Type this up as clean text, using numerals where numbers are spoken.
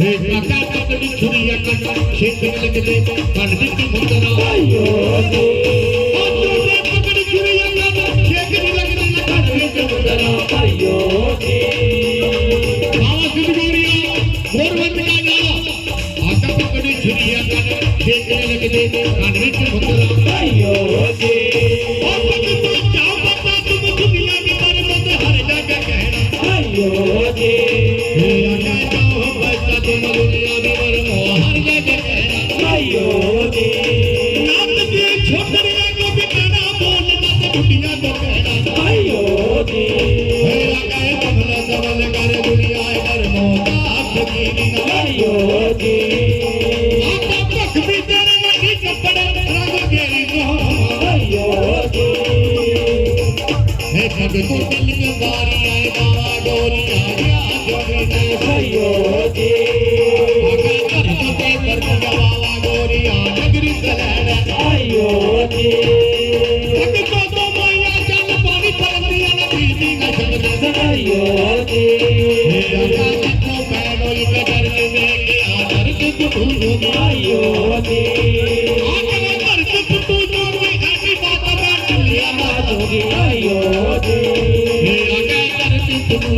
काका पकड़ी छुरिया काका शेख लग दे कर दे की मुंदरा आयो दे पकड़ी छुरिया काका शेख लग दे कर दे की मुंदरा आयो दे बाबा सिद्धगौरिया गोरवंत का गावा काका पकड़ी छुरिया काका शेख लग दे कर दे की मुंदरा आयो दे जाओ बाबा तुम दुनिया के बारे में हर जगह कहना आयो दे तुम दुनिया में बरमो हर जगह कहना आयो दे नात की छोकरिया को भी कहना बोलना तो दुनिया को कहना आयो दे लगे बंगला सबल कर दुनिया बरमो ताप की आयो दे आपका पख भी तेरे नहीं कपड़े रंग गेरी को आयो दे कब तो दिल के बारी आए बाबा डोरी आ गया जोड़ी ने आयो दे बाबा गोरिया नगरी सलैन आयो दे तो मैया चल पानी पड़ती न बीती न शब्द आयो दे तो बहनो एक घर में आदर के तू आयो दे आकर घर के तू जो कोई ऐसी बात बात लिया बात होगी आयो दे आकर घर के तू